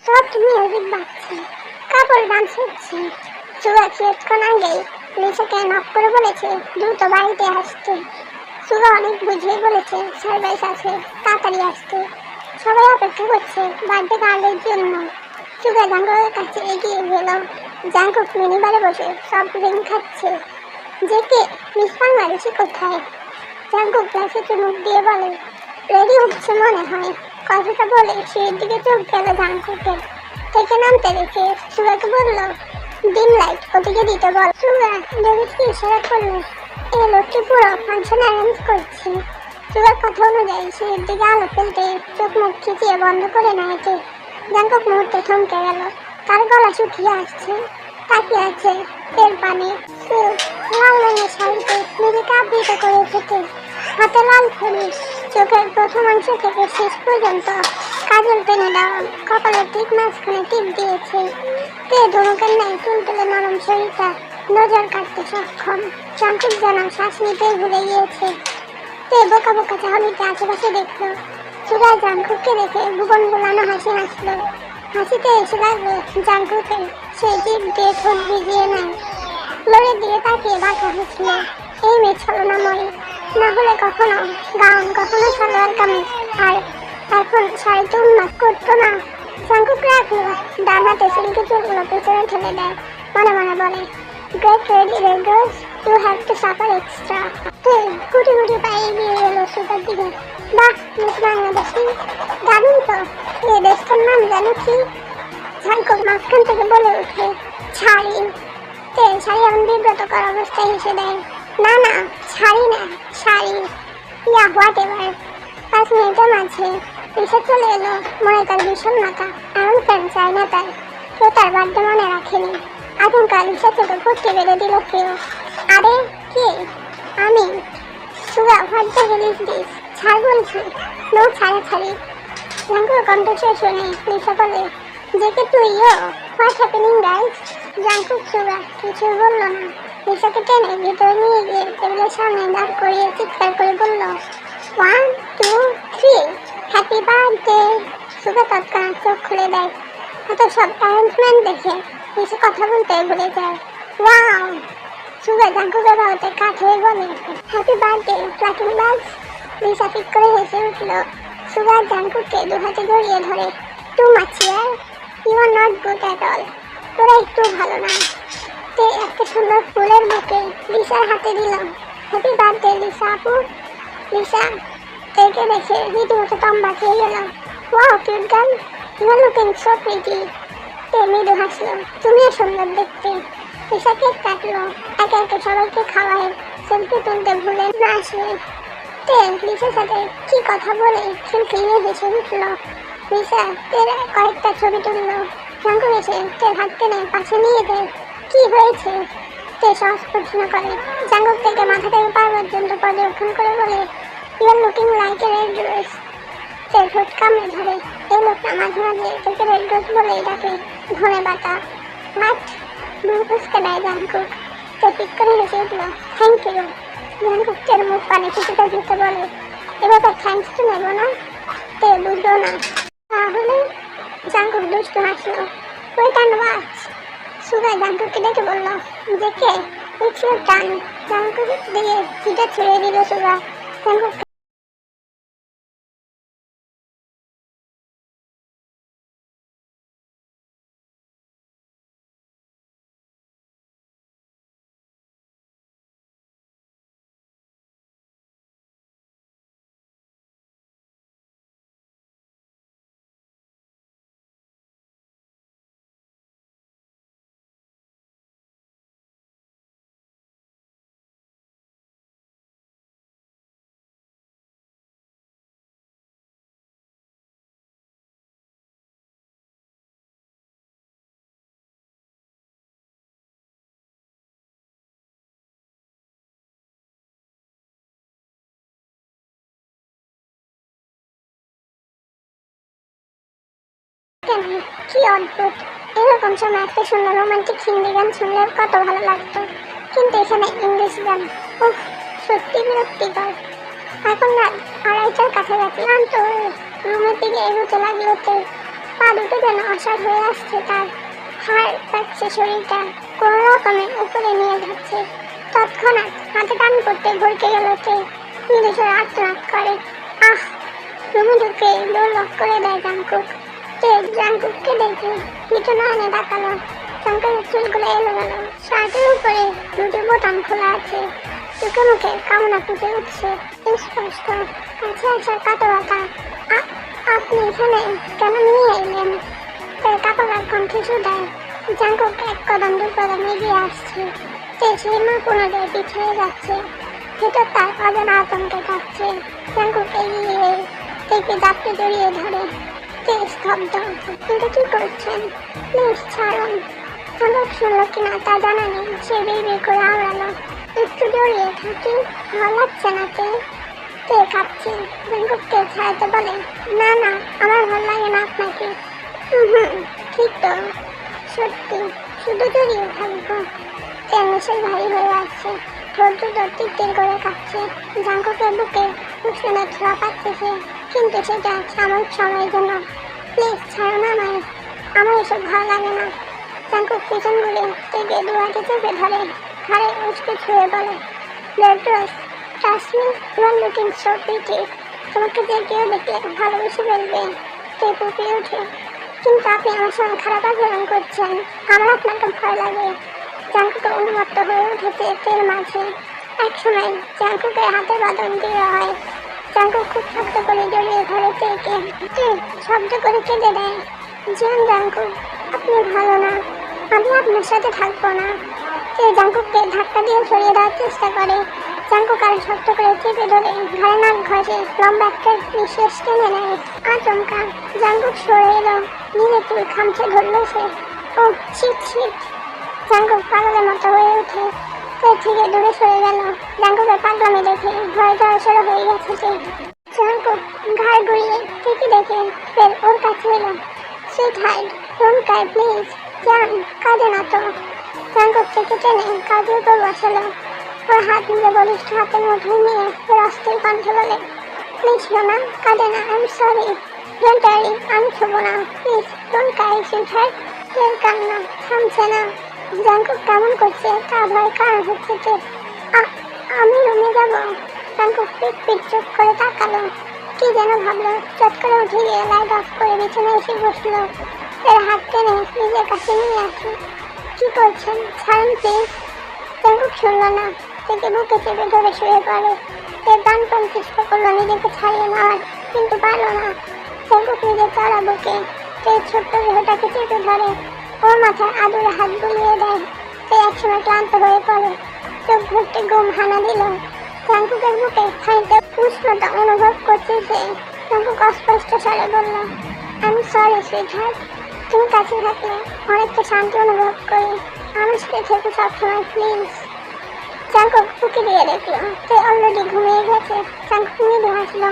Soft music বাজছে, কাপড় dance হচ্ছে। সুগা কিছুক্ষণ আগেই লিসাকে নক করে বলেছে দ্রুত বাড়িতে আসতে। সুগা অনেক বুঝিয়ে বলেছে সারপ্রাইজ আছে, তাড়াতাড়ি আসতে। সবাই অপেক্ষা করছে বার্থডে গার্লের জন্য। সুগা জাঙ্কুকের কাছে এগিয়ে গেল। জাঙ্কুক মিনিবারে বসে সব ড্রিঙ্ক খাচ্ছে। জেকে মিস বাংলাদেশি কোথায়? জাঙ্কুক গ্লাসে চুমুক দিয়ে বলে রেডি হচ্ছে মনে হয়। কথাটা বলে সিঁড়ির দিকে চোখ গেল জাঙ্কুকের। থেকে নামতে দেখে সুগাকে বলল ডিম লাইট ওদিকে দিতে বল। সুগা ডেভিডকে ইশারা করলো এই লোকটি পুরো ফাংশন অ্যারেঞ্জ করছে। সুগার কথা অনুযায়ী সিঁড়ির দিকে আলো ফেলতে চোখ মুখ খিচিয়ে বন্ধ করে নেয়কে। জাঙ্কুক মুহূর্তে থমকে গেল। তার গলা শুকিয়ে আসছে, তাকিয়ে আছে তেল পানি। লাল রঙের শাড়িতে নিজেকে আবৃত করে থেকে হাতে লাল খড়ি, চোখের প্রথম অংশ থেকে শেষ পর্যন্ত কাজল টেনে দেওয়া, কপালের ঠিক মাঝখানে টিপ দিয়েছে। তে ধনুকের ন্যায় তুলতুলে নরম শরীরটা নজর কাটতে সক্ষম। জাঙ্কুক যেন শ্বাস নিতে ভুলে গিয়েছে। তে বোকা বোকা চাহনিতে আশেপাশে দেখলো। সুগা জাঙ্কুককে দেখে ভুবন বোলানো হাসি হাসলো। হাসিতে এসে লাগলো জাঙ্কুকের। সে জিভ দিয়ে ঠোঁট ভিজিয়ে নেয়। ফ্লোরের দিকে তাকিয়ে বাঁকা হচ্ছিল। এই মেয়ে ছলনাময়ী, না হলে কখনো গাউন, কখনো সালোয়ার কামিজ, আর এখন শাড়িতে উন্মাদ করতো না। জাঙ্কুক রাখলো, ডান হাতে সিল্কি চুলগুলো পেছনে ঠেলে দেয়। মনে মনে বলে গ্রেট রেডি রে girls, you have to suffer extra. গুটি গুটি পায়ে এগিয়ে গেল সুগার দিকে। বাহ মিস বাংলাদেশি, দারুণ তো। এই দেশটার নাম জানো কি? জাঙ্কুক মাঝখান থেকে বলে উঠে ছাড়ি। শাড়ি এমন বিব্রতকর অবস্থায় হেসে দেয়। না না, শাড়ি না, শাড়ি। ইয়া হোয়াট এভার। 5 মিনিটের মাঝে এসে চলে এলো। মনে তার বিষণ্ণতা, এমন ফ্যান চায় না তার। কেউ তার বার্থডে মনে রাখেনি। আচমকা লিসা চোখে ফটকে বেঁধে দিল কেউ। আরে কে? আমি। Suga what the hell is this? ছাড় বলছি। নো ছাড়াছাড়ি। জাঙ্কুর কণ্ঠস্বর শুনে লিসা বলে জেকে তুইও? What happening guys? জাঙ্কুক সুগা কিছু বলল না। লিসাকে টেনে ভিতরে নিয়ে গিয়ে টেবিলের সামনে দাঁড় করিয়ে চিৎকার করে বলল 1 2 3 হ্যাপি বার্থডে। সুগা তৎক্ষণাৎ চোখ খুলে দেয়। এত সব অ্যারেঞ্জমেন্ট দেখে লিসা কথা বলতে ভুলে যায়। ওয়াও! সুগা জাঙ্কুকের বাহুতে কাঠ হয়ে বলে হ্যাপি বার্থডে ফ্লাকিং বার্ডস। লিসা ফিক করে হেসে উঠল। সুগা জাঙ্কুককে দু হাতে জড়িয়ে ধরে টু মাচ ইয়ার, you are not good at all. তোরা একটু ভালো না। তে একটা সুন্দর ফুলের বুকে লিসার হাতে দিলাম। হ্যাপি বার্থডে লিসা আপু। লিসা তেকে দেখে রীতিমতো তম্বা খেয়ে গেল। Wow cute girl, you are looking so pretty. তে মৃদু হাসলো। তুমিও সুন্দর দেখতে। লিসা কেক কাটলো। একে একে সবাইকে খাওয়ায়। সেলফি তুলতে ভুলে না আসে। তে লিসার সাথে কি কথা বলে খিলখিলিয়ে হেসে উঠল। লিসা তের কয়েকটা ছবি তুললো। জাঙ্কুক এসে তের হাত টেনে পাশে নিয়ে দেয়। কি হয়েছে? তে সহজ প্রশ্ন করে। জাঙ্কুক থেকে মাথা থেকে পা পর্যন্ত পর্যবেক্ষণ করে বলে you are looking like a red rose. তে ঠোঁট কামড়ে ধরে। এই লোকটা মাঝে মাঝে থেকে রেড রোজ বলেই ডাকে। ধনে বাটা হাট মুখ ফুসকে দেয় জাঙ্কুক। তে পিক করে হেসে উঠল। Thank you. জাঙ্কুক তের মুখ পানে কিছুটা দিতে বলে এবার থ্যাংকস তো নেব না। তে বুঝলো না। তাহলে? জাঙ্কুক দুষ্টু হাসলো। Wait and watch. সুগা জাঙ্কুককে ডেকে বলল দেখে ইটস ইউর টার্ন। জাঙ্কুক দিয়ে হিটার ছেড়ে দিল সুগা। জাঙ্কুক কি অদ্ভুত। এরকম সময় একটা সুন্দর রোমান্টিক হিন্দি গান শুনলে কত ভালো লাগতো, কিন্তু এখানে ইংলিশ গান। উফ, সত্যি বিরক্তিকর। এখন রাত 2:30টার কাছাকাছি। ক্লান্ত রুমের দিকে এগোতে লাগলো। পা দুটো যেন অসাড় হয়ে আসছে তার, হাড় পাচ্ছে শরীরটা কোনো রকমে উপরে নিয়ে যাচ্ছে। তৎক্ষণাৎ হাতে টান করতে ভরকে গেল ট্রে, মৃদুস্বরে আর্তনাদ করে। আহ! রুমে ঢুকে ডোর লক করে দেয় জাংকুক। ট্রে জাংকুককে দেখে পিছু নয়নে তাকালো। জাংকুকের চুলগুলো এলোমেলো, শার্টের উপরে দুটো বোতাম খোলা আছে, চোখে মুখে কামনা ফুটে উঠছে স্পষ্ট। কাছে আসার কাতরতা। আপনি এখানে কেন নিয়ে এলেন? তার কাপড়ার কণ্ঠে শুধায়। জাংকুক এক কদম দু কদম এগিয়ে আসছে। সেই মা পুনরায় পিছিয়ে যাচ্ছে, ভেতর তার অজানা আতঙ্কে কাঁপছে। জাংকুক এগিয়ে থেকে যাত্রী জড়িয়ে ধরে। স্তব্ধ। কিন্তু কি করছেন? প্লিজ ছাড়ুন। জাংকুক শুনল কিনা তা জানা নেই, সে বিড়বিড় করে আওড়ালো। একটু জড়িয়ে থাকি, ভালো লাগছে না তে কাঁপছে। জাংকুককে ছাড়াতে বলে, না না, আমার ভালো লাগে না আপনাকে। ঠিক তো, সত্যি, শুধু জড়িয়ে থাকবো। নিশ্চয় ভারী হয়ে আসছে, ঠোঁট দুটো টিকটিক করে কাঁপছে। জাংকুকের বুকে উষ্ণতা ছোঁয়া পাচ্ছে সে, কিন্তু সেটা সাময়িক সময়ের জন্য। প্লিজ ছাড়ুন আমায়, আমার এসব ভালো লাগে না। জাংকুক পিছন ঘুরে থেকে দু হাতে চেপে ধরে, ঘাড়ে উচকে ছুঁয়ে বলে, লেড্রস, trust me, you are looking so pretty. তোমাকে যে কেউ দেখলে ভালোবেসে ফেলবে। তে পুপিয়ে ওঠে। কিন্তু আপনি আমার সঙ্গে খারাপ আচরণ করছেন, আমার আপনাকে ভয় লাগে। জাংকুক উন্মত্ত হয়ে উঠেছে তেল মাঝে। একসময় জাংকুকের হাতে বাঁধন দেওয়া হয়। জাংকুক খুব শব্দ করে জড়িয়ে ধরে তেকে, শব্দ করে কেঁদে দেয়। জান জাংকুক, আপনি ভালো না, আমি আপনার সাথে থাকবো না। জাংকুককে ধাক্কা দিয়ে সরিয়ে দেওয়ার চেষ্টা করে। জাংকুক আর শক্ত করে চেপে ধরে ঘাড়ে নাক ঘষে লম্বা একটা নিঃশ্বাস টেনে নেয়। আচমকা জাংকুক সরে এলো, নিজের চুল খামচে ধরল সে। ও ছিট ছিট! জাংকুক পাগলের মতো হয়ে ওঠে। থেকে দূরে সরে গেল। জাংকুকের পাগলামি দেখে ভয় জড়সড় হয়ে গেছে সে। জাংকুক ঘাড় ঘুরিয়ে থেকে দেখে ফের ওর কাছে এলো। Sweet heart, don't Cry please. জান, কাঁদে না তো। জাংকুক থেকে টেনে কাঁধের উপর বসালো। ওর হাত নিজে বলিষ্ঠ হাতের মুঠোয় নিয়ে ওর অস্থির কণ্ঠে বলে, প্লিজ সোনা, কাঁদে না, I am sorry. Don't worry, আমি ছোবো না। Please don't Cry sweet heart. এর কান্না থামছে না। জাংকুক কেমন করছে তা ভয় কারণ হচ্ছে যে, আমি রুমে যাবো। জাংকুক পিট পিট চোখ করে তাকালো। কি যেন ভাবলো, চট করে উঠে গিয়ে লাইট অফ করে বিছানে এসে বসলো। এর হাত টেনে নিজের কাছে নিয়ে আসে। কি করছেন? ছাড়ুন প্লিজ। জাংকুক শুনলো না, থেকে বুকে চেপে ধরে শুয়ে পড়ে। এর প্রাণপণ চেষ্টা করলো নিজেকে ছাড়িয়ে নেওয়ার, কিন্তু পারলো না। জাংকুক নিজের চড়া বুকে সেই ছোট্ট দেহটাকে চেপে ধরে, ওর মাথায় আদুরে হাত বুলিয়ে দেয়। সে একসময় ক্লান্ত হয়ে পড়ে, চোখ ঘুরতে ঘুম হানা দিল। জাংকুকের বুকে খানিকটা উষ্ণতা অনুভব করছে সে। জাংকুক অস্পষ্ট স্বরে বলল, আমি সরি সুইট হার্ট। তুমি কাছে থাকলে অনেকটা শান্তি অনুভব করি, আমার সাথে থেকে সবসময় প্লিজ। জাংকুক ফুঁকি দিয়ে দেখলো সে অলরেডি ঘুমিয়ে গেছে। জাংকুক মৃদু হাসলো,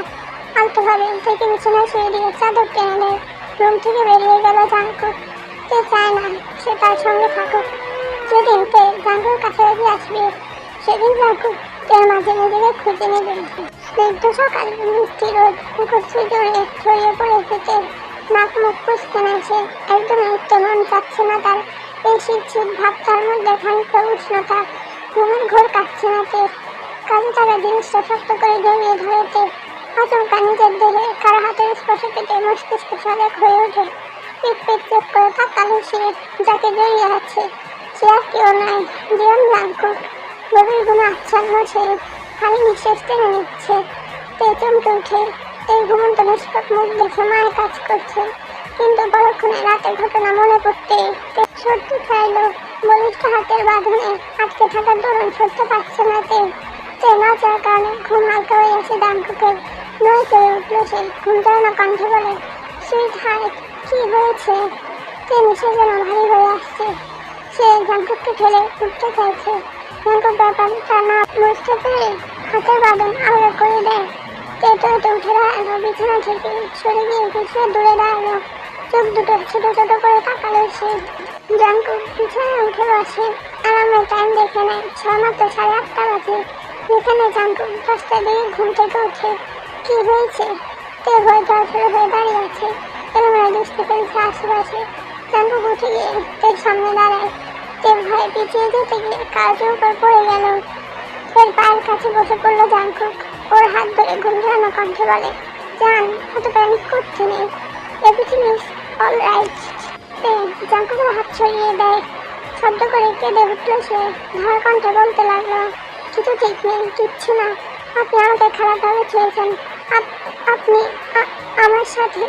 আলতোভাবে থেকে বিছানায় শুয়ে দিয়ে চাদর টেনে দেয়। রুম থেকে বেরিয়ে গেল জাংকুক। সে চায় না সে তার সঙ্গে থাকুক। যেদিন তে জাংকুকের কাছাকাছি আসবে, সেদিন জাংকুক এর মাঝে নিজেকে খুঁজে নেবে। স্নিগ্ধ সকাল, মিষ্টি রোদ, মুখর সুজোরে ছড়িয়ে পড়ে এসেছে। নাক মুখ পুষতে না সে, একদমই উঠতে মন চাচ্ছে না তার। এই শীত শীত ভাব, তার মধ্যে খানিকটা উষ্ণতা। ঘুমের ঘোর কাটছে না সে। কাজে থাকা জিনিসটা শক্ত করে জড়িয়ে ধরেছে। আচমকা নিজের দেহে কারো হাতের স্পর্শ পেতে মস্তিষ্ক সজাগ হয়ে ওঠে। পিট পিট চোখ করে তাকালো সে, যাকে জড়িয়ে আছে। সে আর কেউ নয়, জীবন জাংকুক। গভীর ঘুমে আচ্ছন্ন সে, খালি নিঃশ্বাস টেনে নিচ্ছে। তে চমকে উঠে। এই ঘুমন্ত নিষ্পাপ মুখ দেখে মায়ের কাজ করছে, কিন্তু পরক্ষণে রাতের ঘটনা মনে পড়তে সত্যি চাইল। বলিষ্ঠ হাতের বাঁধনে আটকে থাকার দরুন সরতে পারছে না তে না চাওয়ার কারণে ঘুম হালকা হয়ে আসে জাংকুকের। নয় চড়ে উঠল সে, ঘুম জড়ানো কণ্ঠে বলে, সুইট হার্ট, কি হয়েছে? তে নিঃশ্বাস যেন ভারী হয়ে আসছে। সে জাংকুককে ফেলে উঠতে চাইছে। জাংকুক ব্যাপারটা না বুঝতে পেরে হাতের বাঁধন আলাদা করে দেয়। তেতো উঠে দাঁড়ালো, বিছানা থেকে সরে গিয়ে কিছুটা দূরে দাঁড়ালো। চোখ দুটো ছোট ছোট করে তাকালো সে। জাংকুক বিছানায় উঠে বসে, আরামের টাইম দেখে নেয়। মাত্র 8:30 বাজে। যেখানে জাংকুক 10টার দিকে ঘুম থেকে ওঠে। কি হয়েছে? তে ভয় জড়সড় হয়ে দাঁড়িয়ে আছে। এলোমেলো দৃষ্টি ফেলছে আশেপাশে। জাঙ্কুক উঠে গিয়ে তের সামনে দাঁড়ায়। তে ভয়ে পিছিয়ে যেতে গিয়ে কাজের উপর পড়ে গেল। তের পায়ের কাছে বসে পড়লো জাঙ্কুক। ওর হাত ধরে ঘুমঝানো কণ্ঠে বলে, জান, এত প্যানিক করতে নেই, এভরিথিং ইজ অল রাইট। তে জাঙ্কুকের হাত ছড়িয়ে দেয়। শব্দ করে কেঁদে উঠলো সে। ধর কণ্ঠে বলতে লাগলো, কিছু ঠিক নেই, কিচ্ছু না। আপনি আমাকে খারাপভাবে ছেড়েছেন। আপনি আমার সাথে।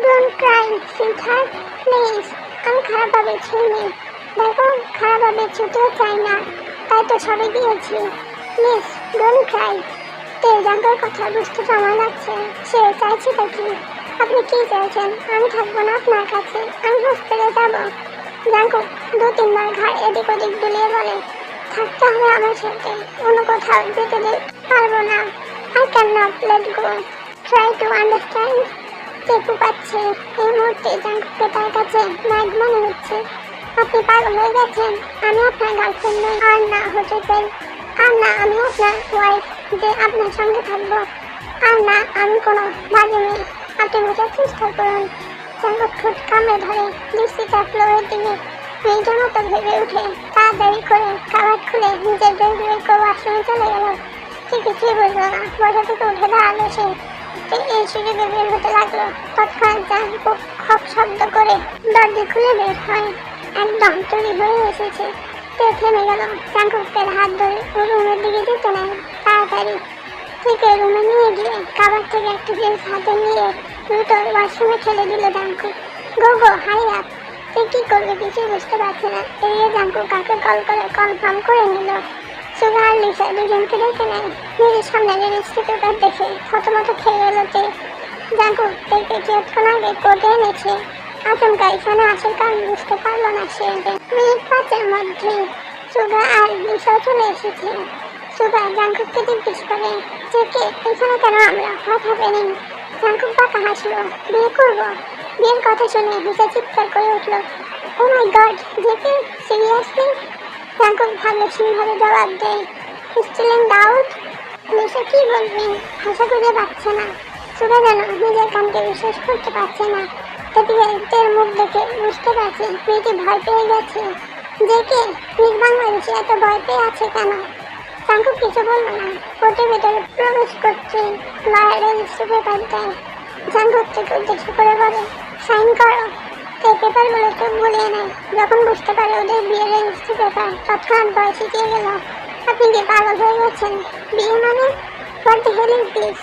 Don't Cry sweetheart, please. আমি খারাপভাবে ছুঁইনি। দেখো, খারাপভাবে ছুঁতেও চাই না, তাই তো সবে দিয়েছি। Please don't Cry. তে জাঙ্কুকের কথা বুঝতে সময় লাগছে। সে চাইছেটা কি? আপনি কি চাইছেন? আমি থাকবো না আপনার কাছে, আমি হসপিটালে যাবো। জাঙ্কুক 2-3 বার ঘাড় এদিক ওদিক দুলিয়ে বলে, থাকতে হবে আমার সাথে, অন্য কোথাও যেতে পারবো না। I can not let go. Try to understand. চেপু পাচ্ছে। এই মুহূর্তে জাঙ্কুককে তার কাছে ম্যাড মনে হচ্ছে। আপনি পাগল হয়ে গেছেন। আমি আপনার গার্লফ্রেন্ড নই, আর না হতে চাই, আর না আমি আপনার ওয়াইফ যে আপনার সঙ্গে থাকবো, আর না আমি কোনো বাজে মেয়ে। আপনি বোঝার চেষ্টা করুন। জাঙ্কুক ঠোঁট কামড়ে ধরে দৃষ্টিটা ফ্লোরের দিকে মেয়েটার মতো ভেবে উঠে তাড়াতাড়ি করে কাবাট খুলে নিজের ড্রেস বের করে ওয়াশরুমে চলে গেল। সে কিছুই বুঝলো না। বসা থেকে উঠে দাঁড়ালো সে। এই সুযোগে বের হতে লাগলো। তৎক্ষণাৎ জাঙ্কুক খপ শব্দ করে দরজা খুলে বের হয়। একদম তৈরি হয়ে এসেছে। তে থেমে গেল। জাঙ্কুকের হাত ধরে ও রুমের দিকে যেতে নেয়। তাড়াতাড়ি থেকে রুমে নিয়ে গিয়ে কাবাট থেকে একটা ড্রেস হাতে নিয়ে দ্রুত ওয়াশরুমে ঠেলে দিল জাঙ্কুক। গো গো, হারি আপ। সে কি করবে কিছুই বুঝতে পারছে না। এড়িয়ে জাঙ্কুক কাকে কল করে কনফার্ম করে নিল। সুগা আর লিসা দুজনকে ডেকে নেয়। নিজের সামনে রেজিস্ট্রি পেপার দেখে থতমত খেয়ে গেল তে। জাঙ্কুক থেকে কিছুক্ষণ আগে কোর্টে এনেছে। আচমকা এখানে আসার কারণ বুঝতে পারলো না সে। মিনিট 5-এর মধ্যে সুগা আর লিসাও চলে এসেছে। সুগা জাঙ্কুককে জিজ্ঞেস করে, কে এখানে কেন আমরা? What happening? জাঙ্কুক বাঁকা হাসলো। বিয়ে করবো? বিয়ের কথা শুনে লিসা চিৎকার করে উঠলো, ও মাই গড, জেকে সিরিয়াসলি? জাঙ্কুক ভাবলেশীনভাবে জবাব দেয়, স্টিল ইন ডাউট। লিসা কি বলবি? ভাষা খুঁজে পাচ্ছে না। সুগা যেন নিজের কানকে বিশ্বাস করতে পারছে না। তের মুখ দেখে বুঝতে পারছে মেয়েটি ভয় পেয়ে গেছে। জেকে নিজ বাংলাদেশে এত ভয় পেয়ে আছে কেন? জাঙ্কুক কিছু বলল না। কোর্টের ভেতরে প্রবেশ করছে। লয়ার রেজিস্ট্রি পেপার দেয়। জাঙ্কুক থেকে উদ্দেশ্য করে বলে, সাইন করো। তে পেপারগুলো চোখ বুলিয়ে নেয়। যখন বুঝতে পারে ওদের বিয়ের রেজিস্ট্রি পেপার, তৎক্ষণাৎ ভয় শিখিয়ে গেল। আপনি কি পাগল হয়ে গেছেন? বিয়ে মানে? What the hell is this?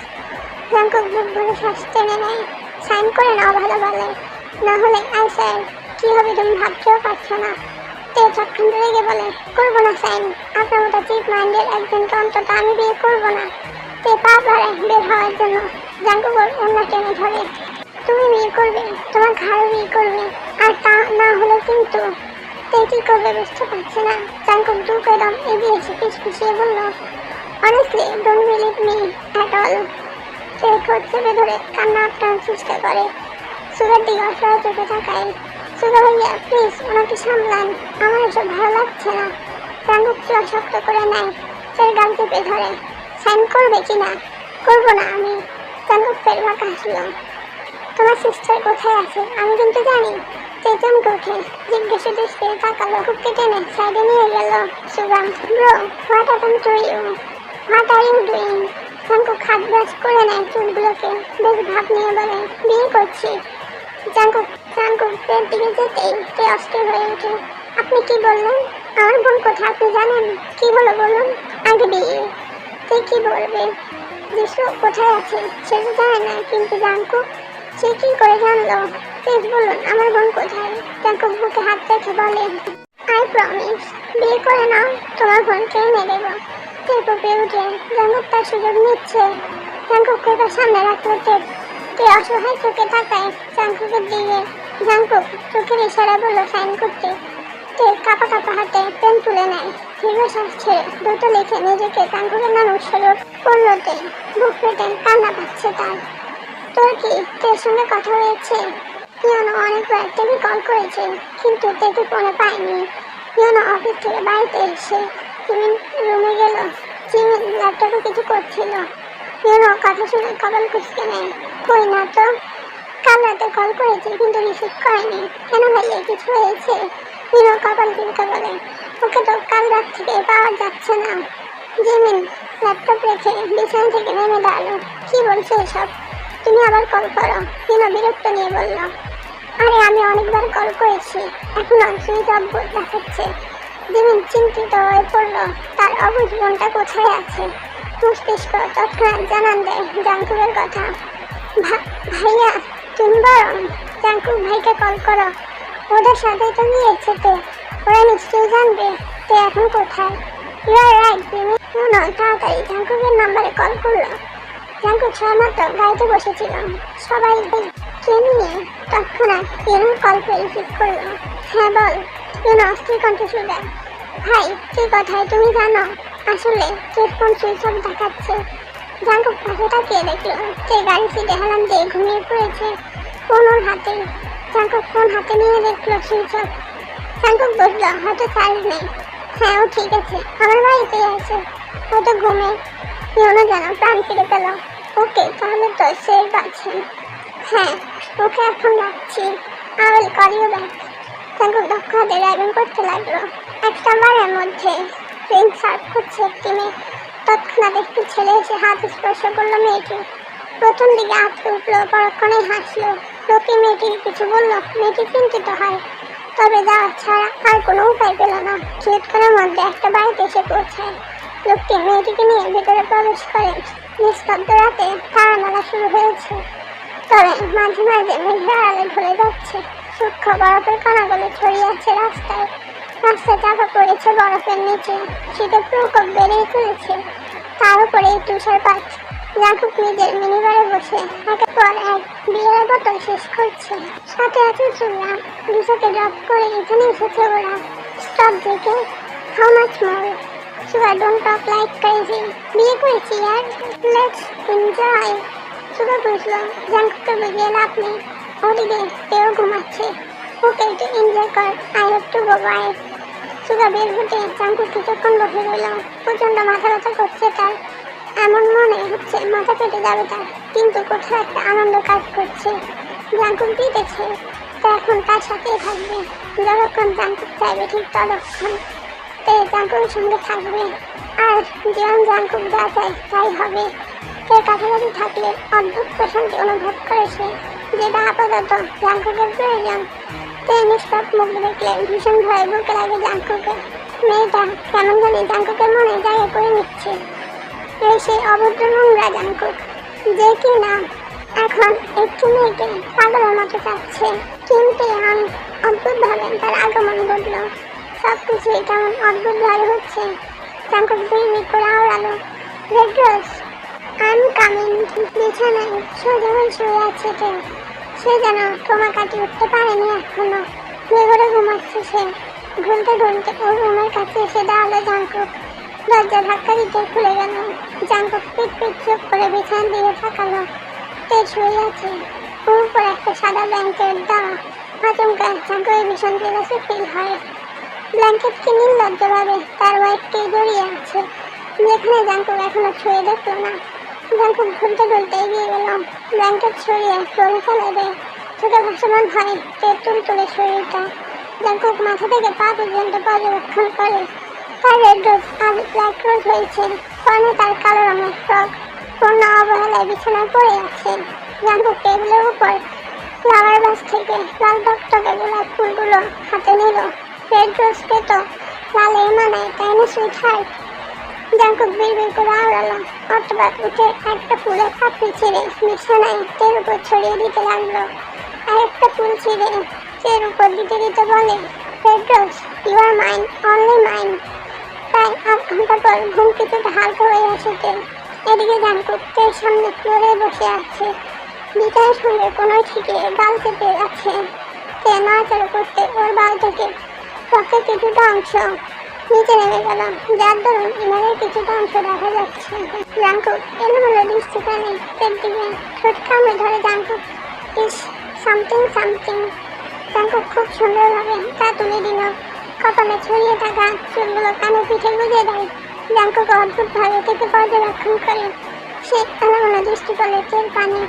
Jungkook বুক ভরে শ্বাস টেনে নেয়। সাইন করে নাও ভালো বলে, না হলে আই স্যার কি হবে তুমি ভাবতেও পারছো না। তে চটখান রেগে বলে, করবো না সাইন। আপনার মতো চিপ মাইন্ডের একজনকে অন্তত আমি বিয়ে করবো না। তে পা বাড়ায় বের হওয়ার জন্য। জাঙ্কুক ওর অন্য টেনে ধরে, তুমি বিয়ে করবে? তোমার ঘাড়ে বিয়ে করবে? আর তা না হলে কিন্তু। তে কি করবে বুঝতে পারছে না। জাঙ্কুক দু কদম এগিয়ে এসে পিছিয়ে বলল, honestly don't believe me at all. তে ঠোঁট চেপে ধরে কান্না আটকানোর চেষ্টা করে। সুগার দিকে অসহায় চোখে তাকায়। সুগা ভাইয়া প্লিজ ওনাকে সামলান, আমার এসব ভালো লাগছে না। জাঙ্কুক চোখ শক্ত করে নেয়। তের গাল চেপে ধরে, সাইন করবে কিনা? করবো না আমি। জাঙ্কুক ফের বাঁকা হাসল, তোমার সিস্টার কোথায় আছে আমি কিন্তু জানি। তে চমকে ওঠে। জিজ্ঞেস দৃষ্টি তাকালো। কুককে টেনে সাইডে নিয়ে গেল। সুগাম, bro what happened to you? What are you doing? Jungkook হাত ব্রাশ করে নেয় চুলগুলোকে। বেশ ভাব নিয়ে বলে, বিয়ে করছি। জাঙ্কুক তের দিকে যেতেই তে অস্থির হয়ে ওঠে। আপনি কি বললেন? আমার বোন কোথায় আপনি জানেন? কি হলো বলুন? আগে বিয়ে। তে কি বলবে? যিশু কোথায় আছে সেটা জানে না, কিন্তু জাঙ্কুক সে কি করে জানলো? প্লিজ বলুন আমার বোন কোথায়? জাঙ্কুক বুকে হাত রেখে বলে, আই প্রমিস, বিয়ে করে নাও, তোমার বোনকে এনে দেবো। তে পপে উঠে। জাঙ্কুক তার সুযোগ নিচ্ছে। জাঙ্কুক পেপার সামনে রাখলো তে অসহায় চোখে তাকায় জাঙ্কুকের দিকে। জাঙ্কুক চোখের ইশারা বলল সাইন করতে। তে কাঁপা হাতে পেন তুলে নেয়। দীর্ঘশ্বাস ছেড়ে দ্রুত লিখে নিজেকে জাঙ্কুকের নাম উৎসর্গ করল তে। বুক ফেটে কান্না পাচ্ছে তার। তোর কি তের সঙ্গে কথা হয়েছে? ইয়নো অনেকবার তেকে কল করেছে, কিন্তু তেকে ফোনে পায়নি। ইয়নো অফিস থেকে বাড়িতে এসে জিমিন রুমে গেল। জিমিন ল্যাপটপে কিছু করছিল। ইয়নো কথা শুনে কপাল কুঁচকে নেয়। কই না তো। কাল রাতে কল করেছি কিন্তু রিসিভ করেনি। কেন ভাইয়া, কিছু হয়েছে? মিনু কপাল তুলতে বলে, ওকে তো কাল রাত থেকে পাওয়া যাচ্ছে না। জিমিন ল্যাপটপ রেখে বিছানা থেকে নেমে দাঁড়ালো। কি বলছো এসব? তুমি আবার কল করো। মিনু বিরক্ত নিয়ে বলল, আরে আমি অনেকবার কল করেছি, এখনো সুইচ অফ দেখাচ্ছে। জিমিন চিন্তিত হয়ে পড়ল, তার অবুঝ বোনটা কোথায় আছে। মস্তিষ্ক তৎক্ষণাৎ জানান দেয় জাংকুকের কথা। ভাইয়া তুমি বরং জাংকুক ভাইকে কল করো, ওদের সাথে তো গিয়েছে তো, ওরা নিশ্চয়ই জানবে তো এখন কোথায়। You are right Jimmy. তাড়াতাড়ি জাংকুকের নাম্বারে কল করলো। জাংকুক সবেমাত্র গাড়িতে বসেছিল। সবাই কে নিয়ে তৎক্ষণাৎ ইউনো কল করে রিসিভ করলো। হ্যাঁ বল। ইউনো অস্থির কণ্ঠে শুনলেন, ভাই কি কথায় তুমি জানো? আসলে কে ফোন সুইচ অফ দেখাচ্ছে। জাংকুক পাশে তাকিয়ে দেখলো যে গাড়ি সিটে হেলান দিয়ে ঘুমিয়ে পড়েছে, ফোন ওর হাতে। জাংকুক ফোন হাতে নিয়ে দেখলো সুইচ অফ। জাংকুক বলল, হয়তো চার্জ নেই। হ্যাঁ ও ঠিক আছে, আমার বাড়িতেই আছে, হয়তো ঘুমে। ইউনো যেন প্রাণ ফিরে পেল। ওকে তাহলে তো সেফ আছে। হ্যাঁ ওকে এখন রাখছি, I will call you back. Jungkook দক্ষ হাতে ড্রাইভিং করতে লাগলো। একটা বারের মধ্যে ট্রেন সার্ভ করছে একটি মেয়ে। তৎক্ষণাৎ একটি ছেলে এসে হাত স্পর্শ করলো মেয়েটি। প্রথম দিকে আটকে উঠলো, পরক্ষণে হাসলো। লোকে মেয়েটির কিছু বললো, মেয়েটি চিন্তিত হয়, তবে যাওয়া ছাড়া আর কোনো উপায় পেল না। কিছুক্ষণের মধ্যে একটা বাড়িতে এসে পৌঁছায়। লোকটি মেয়েটিকে নিয়ে ভেতরে প্রবেশ করে। নিস্তব্ধ রাতে তারা মেলা শুরু হয়েছে, তবে মাঝে মাঝে মেঘের আড়ালে ঢলে যাচ্ছে। সূক্ষ্ম বরফের কণাগুলো ছড়িয়ে আছে রাস্তায়। রাস্তা চাপা পড়েছে বরফের নিচে। শীতের প্রকোপ বেড়েই চলেছে, তার উপরে তুষারপাত। জাংকুক নিজের মিনিবারে বসে একের পর এক বিয়ারের বোতল শেষ করছে। সাথে আছে চুলা। দিশাকে ড্রপ করে এখানে এসেছে ওরা। স্টপ দেখে, হাউ মাচ মোর? সুগা ডোন্ট টক লাইক ক্রেজি। বিয়ে করেছি আর লেটস এনজয়। সুগা বুঝলো জাংকুককে বুঝিয়ে লাভ নেই, ওদিকে কেউ ঘুমাচ্ছে। ওকে একটু এনজয় কর, I have to go bye. Suga বের হতে জাংকুক কিছুক্ষণ বসে রইল। প্রচণ্ড মাথা ব্যথা করছে তার, এমন মনে হচ্ছে মাথা কেটে যাবে তার। কিন্তু কোথাও একটা আনন্দ কাজ করছে। জাংকুক জিতেছে, তো এখন তার সাথেই থাকবে। যতক্ষণ জাংকুক চাইবে ঠিক ততক্ষণ জাংকুকের সঙ্গে থাকবে। আর জীবন জাংকুক যা চায় তাই হবে। এর কাছাকাছি থাকলে অদ্ভুত প্রশান্তি অনুভব করে সে, যেটা আপাতত জাংকুকের প্রয়োজন। নিষ্পাপ মুখ দেখলে ভীষণ ভয়ে বুকে লাগে জাংকুকের। মেয়েটা কেমন জানি জাংকুকের মনে জায়গা করে নিচ্ছে। এই সেই অভদ্র নোংরা জাংকুক, যে কি না এখন একটু মেয়েকে পাগলের মতো চাচ্ছে। কিন্তু অদ্ভুতভাবে তার আগমন ঘটল। সব কিছুই কেমন অদ্ভুতভাবে হচ্ছে। জাংকুক বিড়বিড় করে আওড়ালো, red rose I am coming. বিছানায় সোজা হয়ে শুয়ে আছে সে যেন ট্রমা কাটিয়ে উঠতে পারেনি এখনো। বেঘরে ঘুমাচ্ছে সে। ঘুমতে ঘুমতে ওর রুমের কাছে এসে দাঁড়ালো জাংকুক। দরজা ধাক্কা দিতে খুলে গেল। জাংকুক পিট পিট চোখ করে বিছানার দিকে তাকালো। শুয়ে আছে, ওর উপর একটা সাদা ব্ল্যাঙ্কেট দেওয়া। আচমকা জাংকুকের ভীষণ জেলাসি ফিল হয়। ব্ল্যাঙ্কেটকে নির্লজ্জভাবে তার ওয়াইফকে জড়িয়ে আছে, যেখানে জাংকুক এখনো ছুঁয়ে দেখলো না। জাংকুক ঢুলতে ঢুলতে এগিয়ে গেল। ব্ল্যাঙ্কেট ছড়িয়ে ফ্লোরে ফেলে দেয়। চোখে ভাসমান হয় তুলতুলে শরীরটা। জাংকুক মাথা থেকে পা পর্যন্ত পর্যবেক্ষণ করে। তার রেড রোজ আর ব্ল্যাক রোজ হয়েছে। পরনে তার কালো রঙের ফ্রক। পূর্ণ অবহেলায় বিছানায় পড়ে আছে। জাংকুক টেবিলের উপর ফ্লাওয়ার বাস থেকে লাল টকটকে গোলাপ ফুলগুলো হাতে নিল। রেড রোজকে তো লালের মানায়, তাই না সুইট হার্ট? জাংকুক বিড়বিড় করে আওড়ালো। অটবাক উঠে একটা ফুলের পাপড়ি ছিঁড়ে বিছানায় তের উপর ছড়িয়ে দিতে লাগলো। আর একটা ফুল ছিঁড়ে তের উপর দিতে দিতে বলে, red rose you are mine, only mine. প্রায় 8 ঘন্টা পর ঘুম কিছুটা হালকা হয়ে আসে। এদিকে জাংকুক তের সামনে ফ্লোরে বসে আছে। বিছানার সঙ্গে কোনো ঠিকে গাল চেপে আছে। তে নড়াচড়া করতে ওর বাল থেকে পক্ষে কিছুটা অংশ নিচে নেমে গেল, যার দরুন ইনারের কিছুটা অংশ দেখা যাচ্ছে। জাংকুক এলোমেলো দৃষ্টি টানে তের দিকে, ঠোঁট কামড়ে ধরে জাংকুক। ইস সামথিং সামথিং। জাংকুক খুব সুন্দরভাবে তা তুলে দিল। কপালে ছড়িয়ে থাকা চুলগুলো কানে পিঠে গুঁজে দেয়। জাংকুক অদ্ভুতভাবে থেকে পর্যবেক্ষণ করে। সে এলোমেলো দৃষ্টি করে তের পানে।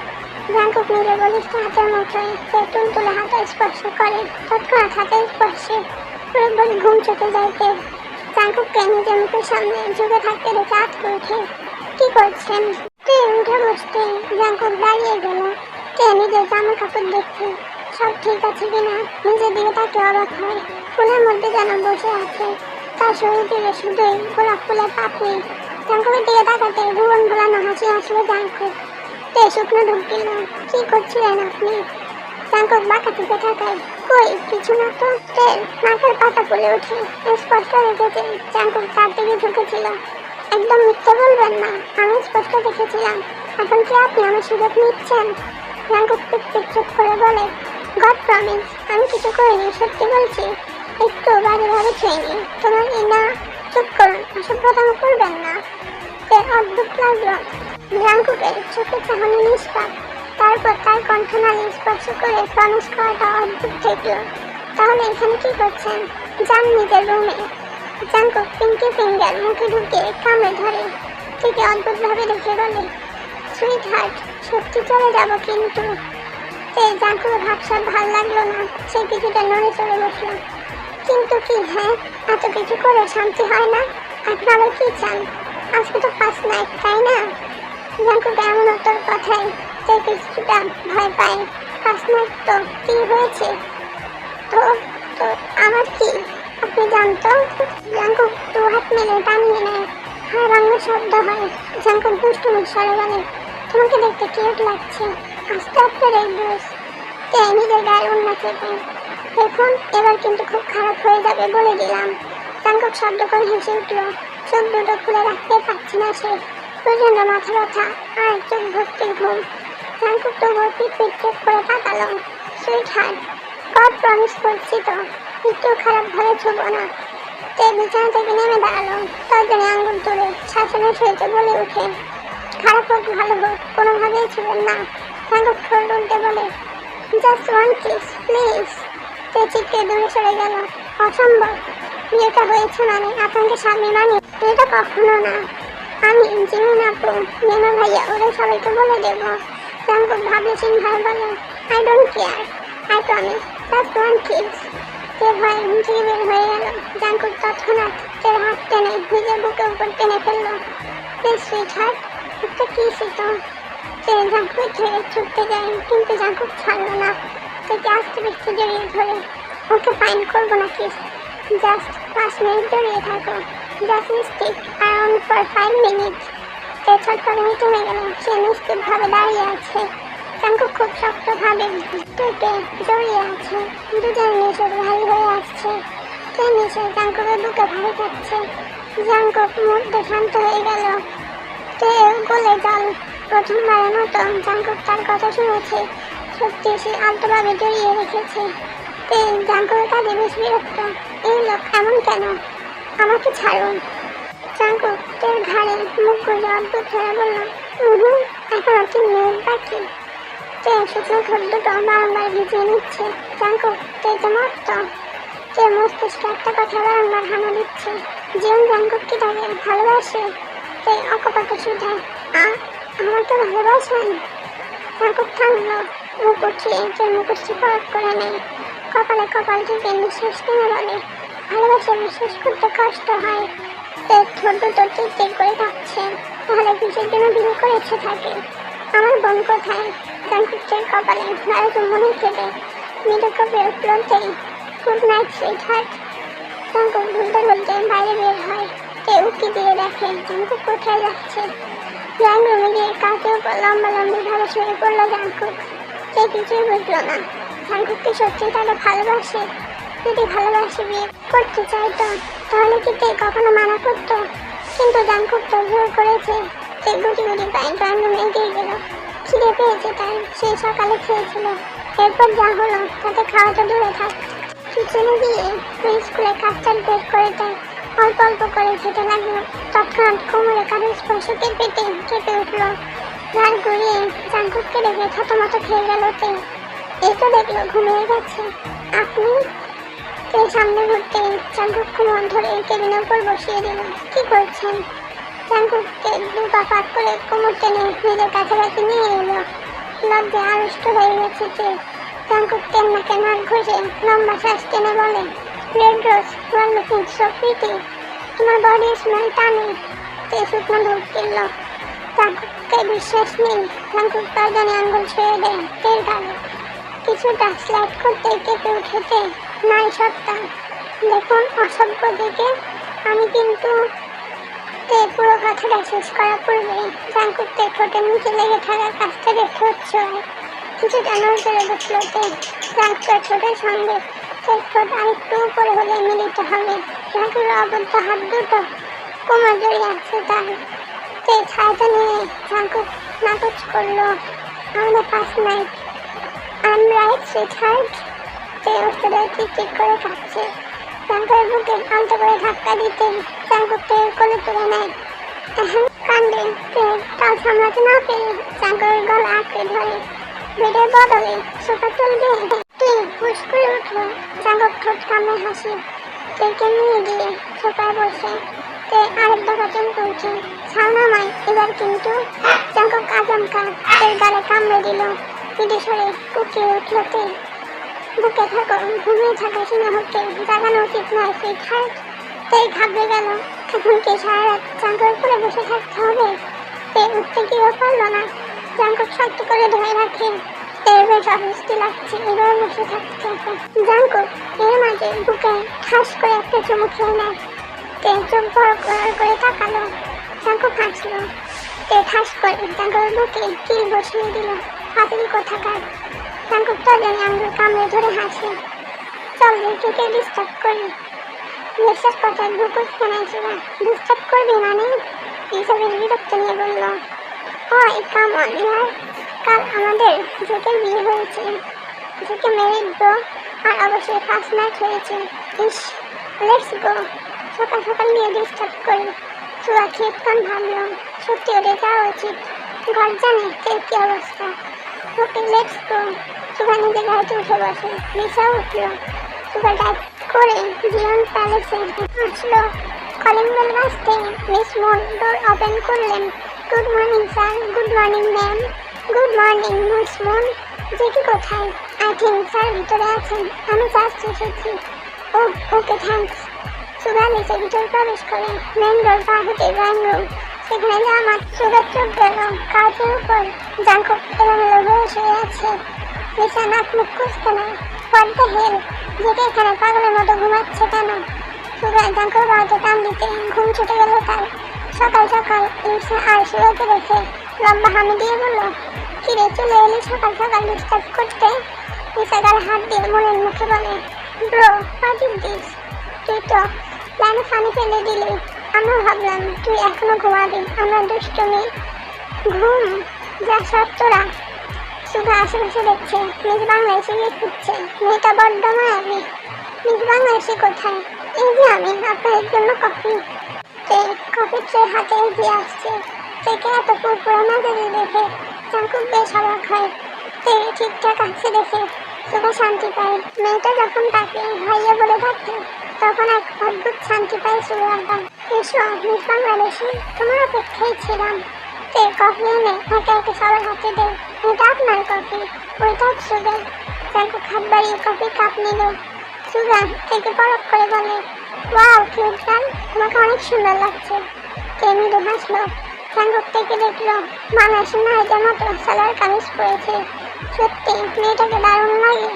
জাঙ্কুক নিজে বলিষ্ঠ হাতের মুঠোয় সে তুলতুলে হাতে স্পর্শ করে। তৎক্ষণাৎ হাতের স্পর্শে পুরোপুরি ঘুম চটে যাইতে জাঙ্কুককে নিজের মুখের সামনে ঝুঁকে থাকতে দেখে আটকে উঠে। কি করছেন? তে উঠে বসতে জাঙ্কুক দাঁড়িয়ে গেল। তে নিজের জামা কাপড় দেখতে সব ঠিক আছে কিনা নিজের দিকে তাকে অবাক হয়। ফুলের মধ্যে যেন বসে আছে, তার শরীর থেকে শুধুই গোলাপ ফুলের পাপড়ি। জাঙ্কুকের দিকে তাকাতে ভুবন ভোলানো হাসি হাসলো জাঙ্কুক। তে শুকনো ঢুক দিল। কি করছিলেন আপনি? জাঙ্কুক বাঁকা থেকে তাকায়। কই কিছু না তো। তে নাকের পাতা ফুলে ওঠে। স্পষ্ট রেখেছে জাঙ্কুক তার দিকে ঝুঁকেছিল। একদম মিথ্যে বলবেন না, আমি স্পষ্ট দেখেছিলাম। এখন কি আপনি আমার সুযোগ নিচ্ছেন? জাঙ্কুক পিট চুপ করে বলে, গড প্রমিস আমি কিছু করিনি, সত্যি বলছি। একটু বাজেভাবে ছুঁইনি। তোমার না চুপ করুন, অসভ্যতা করবেন না। তে অদ্ভুত লাগলো জাঙ্কুকের চোখে চাহনি নিষ্পাপ। তারপর তার কণ্ঠনালী স্পর্শ করে প্রমিস করাটা অদ্ভুত ঠেকলো। তাহলে এখানে কি করছেন? যান নিজের রুমে। জাঙ্কুক পিঙ্কি ফিঙ্গার মুখে ঢুকিয়ে কামড়ে ধরে। থেকে অদ্ভুতভাবে দেখে বলে, সুইট হার্ট সত্যি চলে যাব কিন্তু। জাঙ্কুকের ভাবসাব ভাল লাগলো না। সে কিছুটা নড়ে চলে বসলো। কিন্তু কি? হ্যাঁ, এত কিছু করে শান্তি হয় না? এখন আবার কি চান? আজকে তো ফার্স্ট নাইট, তাই না? জাঙ্কুক এমন তোর কথায় সে কিছুটা ভয় পায়। ফার্স্ট নাইট তো কি হয়েছে? তো তো আমার কি? আপনি জানতো? জাঙ্কুক দু হাত মেলে টানিয়ে নেয়। হাড় ভাঙার শব্দ হয়। জাঙ্কুক দুষ্টুমি স্বরে বলে, তোমাকে দেখতে কিউট লাগছে। আস্তে আস্তে রে ব্রুস। তে নিজের গায়ে উন্না চেপে, দেখুন এবার কিন্তু খুব খারাপ হয়ে যাবে বলে দিলাম। জাঙ্কুক শব্দ করে হেসে উঠল। চোখ দুটো খুলে রাখতে পারছে না সে। প্রচন্ড মাথা ব্যথা আর চোখ ভর্তি ঘুম। জাঙ্কুক তবুও পিট চেক করে তাকালো। সুইট হার্ট, গড প্রমিস করছি তো একটু খারাপ ভাবে ছুব না। তে বিছানা থেকে নেমে দাঁড়ালো। তর্জনী আঙ্গুল তুলে শাসনের সহিত বলে উঠে, খারাপ হোক ভালো হোক কোনোভাবেই ছুবেন না। জাঙ্কুক ঠোঁট উল্টে বলে, জাস্ট ওয়ান কিস প্লিজ। তে চিৎকে দূরে সরে গেল। অসম্ভব, বিয়েটা হয়েছে মানে আপনাকে স্বামী মানে? এটা কখনো না। আমি জিমিন আপু, মেমা ভাইয়া ওরা সবাইকে বলে দেব। জাঙ্কুক ভাবলেশীন ভাই বলে, I don't care, I promise, just one kiss. তে ভয় ঘুম থেকে বের হয়ে গেল। জাঙ্কুক তৎক্ষণাৎ তের হাত টেনে নিজের বুকের উপর টেনে ফেললো। প্লিজ সুইট হার্ট, একটা কিসই তো। তে জাঙ্কুক ছেড়ে ছুটতে যায়, কিন্তু জাঙ্কুক ছাড়লো না। তাকে আস্তে পিস্তে জড়িয়ে ধরে, ওকে ফাইন করবো না কিস, জাস্ট 5 মিনিট জড়িয়ে থাকো, just stick around for 5 minute. তে ছটপট থেমে গেল। সে নিশ্চিতভাবে দাঁড়িয়ে আছে। জাঙ্কুক খুব শক্তভাবে টেকে জড়িয়ে আছে। দুজনের নিঃশ্বাস ভারী হয়ে আসছে। তে নিঃশ্বাস জাঙ্কুকের বুকে ভারী যাচ্ছে। জাঙ্কুক মুহূর্তে শান্ত হয়ে গেল। তে গলে জল। প্রথমবারের মতো জাঙ্কুক তার কথা শুনেছে। সত্যি সে আলতোভাবে জড়িয়ে রেখেছে। তে জাঙ্কুকের কাজে বেশ বিরক্ত। এই লোক এমন কেন? আমাকে ছাড়ুন। জাঙ্কুক তের ঘাড়ে মুখ গুঁজে অদ্ভুত হয়ে বলল, এখনো 3 মিনিট বাকি। তে শুকনো ঠোঁট দুটো বারংবার ভিজিয়ে নিচ্ছে। জাঙ্কুক তে যে মরত। তে মস্তিষ্কে একটা কথা বারংবার হানা দিচ্ছে, জীবন জাঙ্কুক কি তাকে ভালোবাসে? তে অকপট শুধায়, আমাকে ভালোবাসেন? জাঙ্কুক থামলো। মুখ উঠিয়ে তে মুখোশটি পরক করে নেয়। কপালে কপাল থেকে নিঃশ্বাস টেনে বলে, ভালোবাসা বিশ্বাস করতে কষ্ট হয়। তে ঠোঁট দুটো টিক করে কাঁপছে। তাহলে কিসের জন্য বিয়ে করেছে থাকে? আমার বোন কোথায়? জাঙ্কুকের কপালে ভালো চুম্বনে খেতে মৃদু কপে উঠলতেই, good night sweetheart. Jungkook বলতে বলতে বাইরে বের হয়। তে উকি দিয়ে দেখে জাঙ্কুক কোথায় যাচ্ছে। ড্রয়িং রুমে গিয়ে কাউকের উপর লম্বালম্বিভাবে শুয়ে পড়লো জাঙ্কুক। তে কিছুই বুঝলো না। জাঙ্কুক কি সত্যি তাকে ভালোবাসে? যদি ভালোবাসে বিয়ে করতে চাইতো তাহলে কি তে কখনো মানা করতো? কিন্তু জাঙ্কুক তো জোর করেছে। তে গুটি গুটি পায়ে ড্রয়িং রুমে এগিয়ে গেল। খিদে পেয়েছে তার, সে সকালে খেয়েছিল। এরপর যা হলো তাতে খাওয়াটা দূরে থাক। কিচেনে গিয়ে স্কুলে কাস্টার্ড বের করে দেয়। অল্প অল্প করে খেতে লাগলো। তৎক্ষণাৎ কোমরে কারো স্পর্শকে পেটে কেঁপে উঠলো। ঘাড় ঘুরিয়ে জাঙ্কুককে দেখে থতমত খেয়ে গেল তে। এই তো দেখলো ঘুমিয়ে গেছে। আপনি? তে সামনে ঘুরতে জাঙ্কুক কোমর ধরে কেবিনের উপর বসিয়ে দিল। কি করছেন? জাঙ্কুককে 2 পা পাক করে কোমর টেনে নিজের কাছাকাছি নিয়ে এলো। লজ্জায় আড়ষ্ট হয়ে গেছে তে। জাঙ্কুক তের নাকে নাক ঘষে লম্বা শ্বাস টেনে বলে, red rose, you are looking so pretty. তোমার বডি স্মেল টানে। তে শুকনো ঢোক গেল। জাঙ্কুককে বিশ্বাস নেই। জাঙ্কুক তর্জনী আঙ্গুল ছুঁয়ে দেয় তের গালে। কিছুটা স্লাইড করতে কেঁপে উঠেতে, নাই সত্তা, দেখুন অসভ্য দিকে আমি কিন্তু। তে পুরো কথাটা শেষ করা পূর্বে জাঙ্কুক তে ঠোঁটের নিচে লেগে থাকা কাজটা দেখে হচ্ছে কিছুটা নজরে বসলো তে। জাঙ্কুকের ঠোঁটের সঙ্গে তের ঠোঁট আরেকটু উপরে হলে মিলিত হবে। জাঙ্কুকের আবদ্ধ হাত দুটো কোমর জড়িয়ে আছে তার। তে ছায়াটা নিয়ে জাঙ্কুক নাকচ করলো, আমাদের first night, I am right sweetheart. তে উঠতে ঠিক করে কাঁদছে। জাঙ্কুকের বুকে আলতো করে ধাক্কা দিতে জাঙ্কুক তের কোলে তুলে নেয়। কান্দে তে তাল সামলাতে না পেরে জাঙ্কুকের গলা আঁকড়ে ধরে। বেডের বদলে সোফা তুলবে তুই হুশ করে উঠলো। জাঙ্কুক ঠোঁট কামড়ে হাসি। তেকে নিয়ে গিয়ে সোফায় বসে তে আরেকবার চমকে উঠে। ছাউনামায় এবার কিন্তু জাঙ্কুক আচমকা তের গালে কামড়ে দিল। বিদেশরে কুকিয়ে উঠল তে। বুকে থাকো, ঘুমিয়ে থাকা সিংহকে জাগানো উচিত নয় সুইটহার্ট। তে ঘাবড়ে গেল। এখন কি সারা রাত জাঙ্কুকের করে বসে থাকতে হবে? তে উঠতে গিয়েও পারলো না। জাঙ্কুক শক্ত করে ধরে রাখে। তের বেশ অস্বস্তি লাগছে এবার বসে থাকতে। জাঙ্কুক এর মাঝে বুকে ঠাস করে একটা চুমু খেয়ে নেয়। তে চোখ বড় করে তাকালো। জাঙ্কুক হাসলো। তে ঠাস করে জাঙ্কুকের বুকে কিল বসিয়ে দিল। হাতিল কোথাকার। জাঙ্কুক তর্জনী আঙ্গুল কামড়ে ধরে হাসে। চল রেখে ডিস্টার্ব করি। বিশ্বাস কথার বুকুর কেনায় ছিল। ডিস্টার্ব করবি মানে? হিসাবে বিরক্ত নিয়ে বলল, ওই কাম অন ইয়ার, কাল আমাদের জেকের বিয়ে হয়েছে। জেকে ম্যারিড ব্রো, আর অবশ্যই ফার্স্ট নাইট হয়েছে। ইস, লেটস গো। সকাল সকাল নিয়ে ডিস্টার্ব করি। চুয়া ক্ষেতক্ষণ ভাবল সত্যি ওদের যাওয়া উচিত। ঘর জানে তের কি অবস্থা। Okay let's go. সুগা নিজে গাড়িতে উঠে বসে। লিসাও উঠল। সুগা ডাইভ করে জিয়ন প্যালেসে আসলো। কলিং বেল বাজতে মিস মুন ডোর ওপেন করলেন। Good morning sir. Good morning ma'am. Good morning Miss Moon. Jackie কোথায়? আই থিঙ্ক স্যার ভিতরে আছেন। আমি জাস্ট এসেছি। Oh okay thanks. সুগা নিচে ভিতরে প্রবেশ করে। মেন ডোর পার হতে ড্রয়িং রুম। সেখানে যাওয়া মাত্র সুগার চোখ গেল কাউচের উপর। জাঙ্কুক এলোমেলো হয়ে শুয়ে আছে। লিসা নাক মুখ খুঁজতে না। হোয়াট দ্য হেল, জেকে এখানে পাগলের মতো ঘুমাচ্ছে কেন? সুগা জাঙ্কুকের বাড়িতে টান দিতে ঘুম ছুটে গেল তার। সকাল সকাল লিসা আর সুগাকে দেখে লম্বা হামি দিয়ে বলল, কিরে চলে এলি সকাল সকাল ডিস্টার্ব করতে? লিসা গালে হাত দিয়ে মনের মুখে বলে, ব্রো হোয়াট ইজ দিস? তুই তো প্ল্যানে ফানি ফেলে দিলি। আমরা ভাবলাম তুই এখনো ঘুমাবি। আমরা দুষ্টুমি ঘুম যা সব তোরা। সুগা আশেপাশে দেখছে। মিস বাংলাদেশে গিয়ে খুঁজছে। মেয়েটা বড্ড মায়াবী। মিস বাংলাদেশে কোথায়? এই যে আমি আপনাদের জন্য কফি। তে কফি ট্রে হাতে এগিয়ে আসছে। তেকে এত পুরপুরা মেজাজে দেখে জাঙ্কুক বেশ অবাক হয়। তে ঠিকঠাক আছে দেখে সুগা শান্তি পায়। মেয়েটা যখন তাকে ভাইয়া বলে ডাকে তখন এক অদ্ভুত শান্তি পায় সুগাটা। এসো মিস বাংলাদেশি, তোমার অপেক্ষায় ছিলাম। তে কফি এনে একে একে সবার হাতে দেয়। এটা আপনার কফি, উইথাউট সুগার। জাঙ্কুক হাত বাড়িয়ে কফি কাপ নিল। সুগা থেকে পরখ করে বলে, ওয়াও কিউট গার্ল, তোমাকে অনেক সুন্দর লাগছে। তে মৃদু হাসলো। জাঙ্কুক থেকে দেখলো বাংলাদেশের নায়িকার মতো সালোয়ার কামিজ পরেছে। সত্যি মেয়েটাকে দারুণ লাগে।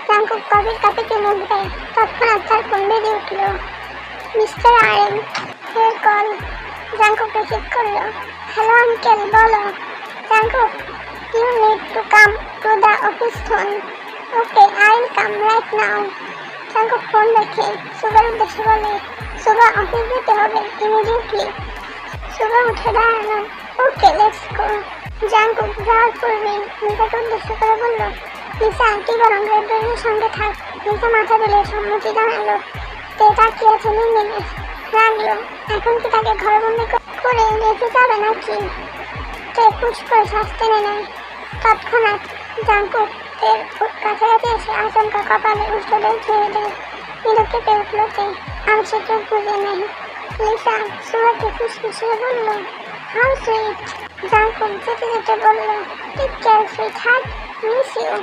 জাঙ্কুক কফির কাপে চুমুক দেয়। তৎক্ষণাৎ তার ফোন বেজে উঠল। মিস্টার আরেন এর কল। জাঙ্কুক রিসিভ করলো। হ্যালো আঙ্কেল, বলো। Jungkook, you need to come to the office phone. Okay I will come right now. Jungkook phone রেখে সুগার উদ্দেশ্যে বলে, সুগা অফিস যেতে হবে ইমিডিয়েটলি। সুগা উঠে দাঁড়ালো। ওকে লেটস গো। জাঙ্কুক যাওয়ার পূর্বে লিসাকে উদ্দেশ্য করে বলল, লিসা তুই বরং রেডের সঙ্গে থাক। লিসা মাথা তুলে সম্মতি জানালো। তে তাকিয়ে আছে নির্নিমেষ। রাগলো। এখন কি তাকে ঘরবন্দি করে রেখে যাবে নাকি? তে ফুস করে শ্বাস টেনে নেয়। তৎক্ষণাৎ জাঙ্কুক এর কাছাকাছি এসে আচমকা কপালে উষ্ঠদের ছেড়ে দেয়। মৃদু কেঁপে উঠল তে। আংশে চোখ বুঝে নেয়। লিসা সুগাকে ফুসফুসিয়ে বলল, হাউ সুইট। জাঙ্কুক যেতে যেতে বলল, take care sweetheart, miss you.